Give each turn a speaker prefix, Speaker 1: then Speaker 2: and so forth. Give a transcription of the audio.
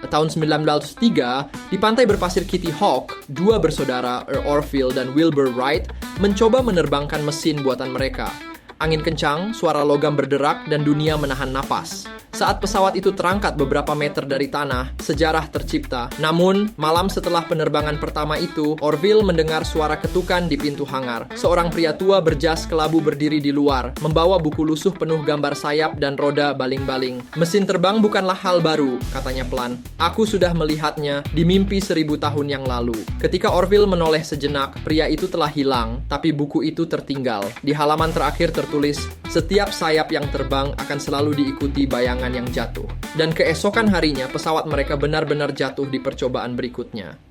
Speaker 1: Tahun 1903, di pantai berpasir Kitty Hawk, dua bersaudara, Earl Orville dan Wilbur Wright, mencoba menerbangkan mesin buatan mereka. Angin kencang, suara logam berderak, dan dunia menahan napas. Saat pesawat itu terangkat beberapa meter dari tanah, sejarah tercipta. Namun, malam setelah penerbangan pertama itu, Orville mendengar suara ketukan di pintu hangar. Seorang pria tua berjas kelabu berdiri di luar, membawa buku lusuh penuh gambar sayap dan roda baling-baling. Mesin terbang bukanlah hal baru, katanya pelan. Aku sudah melihatnya di mimpi 1000 tahun yang lalu. Ketika Orville menoleh sejenak, pria itu telah hilang, tapi buku itu tertinggal. Di halaman terakhir tertulis, setiap sayap yang terbang akan selalu diikuti bayangan yang jatuh. Dan keesokan harinya pesawat mereka benar-benar jatuh di percobaan berikutnya.